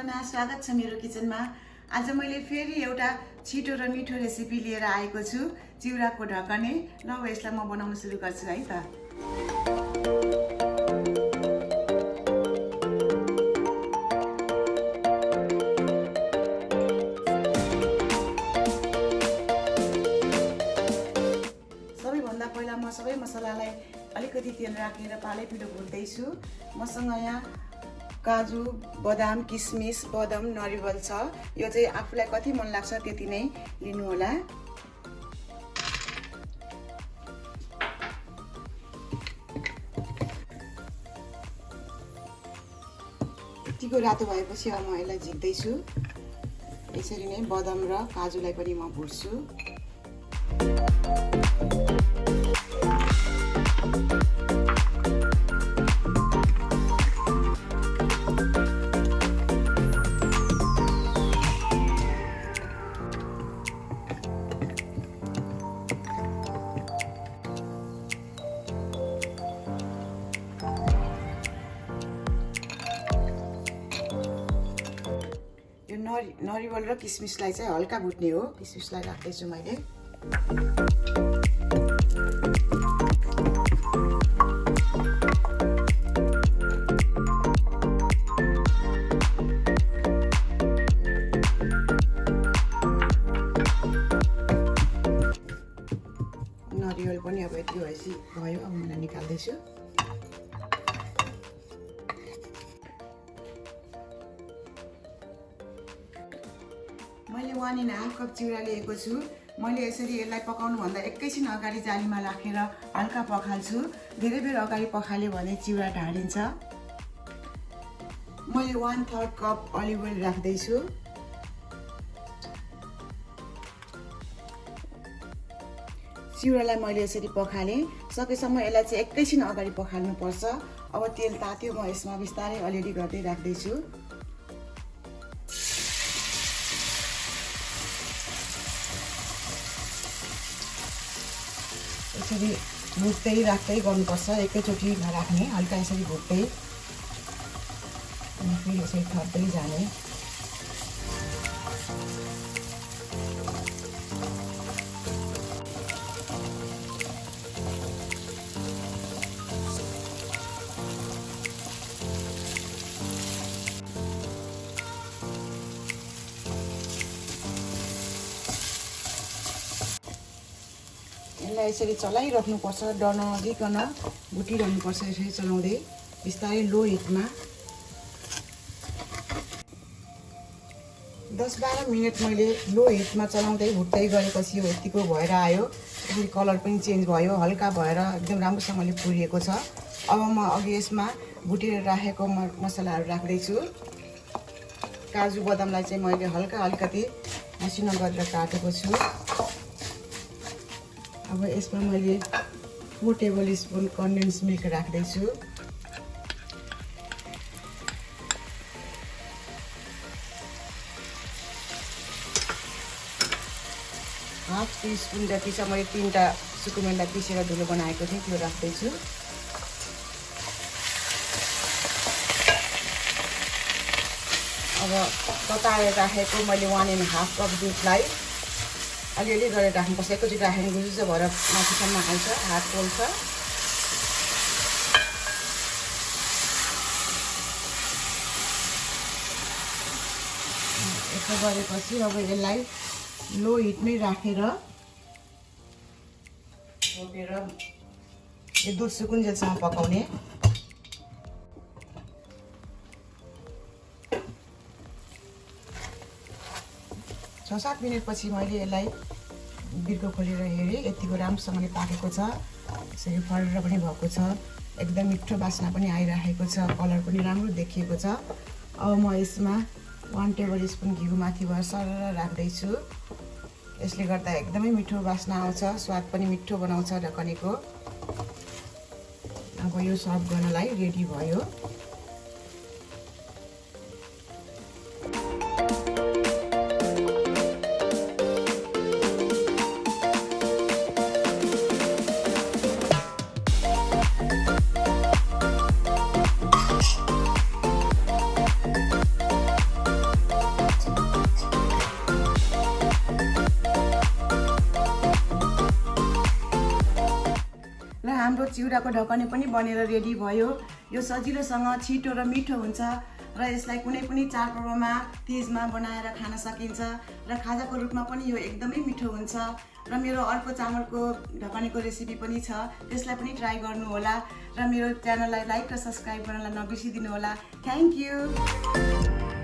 सबैजना स्वागत छ मेरो किचनमा। आज मैले फेरि एउटा छिटो र मिठो रेसिपी लिएर आएको छु, चिउराको ढकने। ल यसलाई म बनाउन सुरु गर्छु है त। सबैभन्दा पहिला म सबै मसलालाई अलिकति तेल राखेर पालैपिलो भुट्दैछु। मसँग यहाँ काजु, बदाम, किसमिस, बदाम, नरिवल छ। यो चाहिँ आफूलाई कति मन लाग्छ त्यति नै लिनु होला। यतिको रातो भएपछि अब म यसलाई झिक्दैछु। यसरी नै बदाम र काजुलाई पनि म भुट्छु। नरिवल र किसमिसलाई चाहिँ हल्का भुट्ने हो। किसमिसलाई राख्दैछु मैले। नरिवल पनि अब यति भएपछि भयो। अब मैले निकाल्दैछु। मैले 1.5 कप चिउरा लिएको छु। मैले यसरी यसलाई पकाउनुभन्दा एकैछिन अगाडि जालीमा राखेर हल्का पखाल्छु। धेरै बेर अगाडि पखाल्यो भने चिउरा ढाडिन्छ। मैले 1/3 कप अलिभ ओइल राख्दैछु। चिउरालाई मैले यसरी पखालेँ। सकेसम्म यसलाई चाहिँ एकैछिन अगाडि पखाल्नुपर्छ। अब तेल तात्यो, म यसमा बिस्तारै अलिअलि गर्दै राख्दैछु। यसरी भुट्दै राख्दै गर्नुपर्छ। एकैचोटि नराख्ने, हल्का यसरी भुट्दै अनि फेरि यसरी थप्दै जाने। यसलाई यसरी चलाइराख्नुपर्छ, डर नदिकन भुटिरहनुपर्छ। यसरी चलाउँदै बिस्तारै लो हिटमा 10-12 मिनट मैले लो हिटमा चलाउँदै भुट्दै गरेपछि यो यतिको भएर आयो। यसरी कलर पनि चेन्ज भयो, हल्का भएर एकदम राम्रोसँगले पुरिएको छ। अब म अघि यसमा भुटेर राखेको मसलाहरू राख्दैछु। काजु बदामलाई चाहिँ मैले अलिकति मसिनो गरेर काटेको छु। अब यसमा मैले 4 टेबल स्पुन कन्डेन्स मिल्क राख्दैछु। हाफ टी स्पुन जति चाहिँ मैले 3टा सुकुमेन्डा पिसेर धुलो बनाएको थिएँ, त्यो राख्दैछु। अब तताएर राखेको मैले 1.5 कप दुधलाई अलिअलि गरेर राख्नुपर्छ। एकैचोटि राखेर गुजुज भएर माथिसम्म आउँछ, हात पोल्छ। यसो गरेपछि अब यसलाई लो हिटमै राखेर छोपेर यो दुध सुकुन्जेलसम्म पकाउने। छ 7 मिनटपछि मैले यसलाई बिर्को खोलेर हेरेँ, यतिको राम्रोसँगले पाकेको छ। यसरी फरेर पनि भएको छ। एकदम मिठो बास्ना पनि आइरहेको छ, कलर पनि राम्रो देखिएको छ। अब म यसमा 1 टेबल स्पुन घिउ माथिबाट सरर राख्दैछु। यसले गर्दा एकदमै मिठो बास्ना आउँछ, स्वाद पनि मिठो बनाउँछ ढकनेको। अब यो सर्भ गर्नलाई रेडी भयो। चिउराको ढकने पनि बनेर रेडी भयो। यो सजिलोसँग छिटो र मिठो हुन्छ र यसलाई कुनै पनि चाडपर्वमा तीजमा बनाएर खान सकिन्छ र खाजाको रूपमा पनि यो एकदमै मिठो हुन्छ। र मेरो अर्को चामलको ढकनेको रेसिपी पनि छ, त्यसलाई पनि ट्राई गर्नुहोला र मेरो च्यानललाई लाइक र सब्सक्राइब गर्नलाई नबिर्सिदिनु होला। Thank you.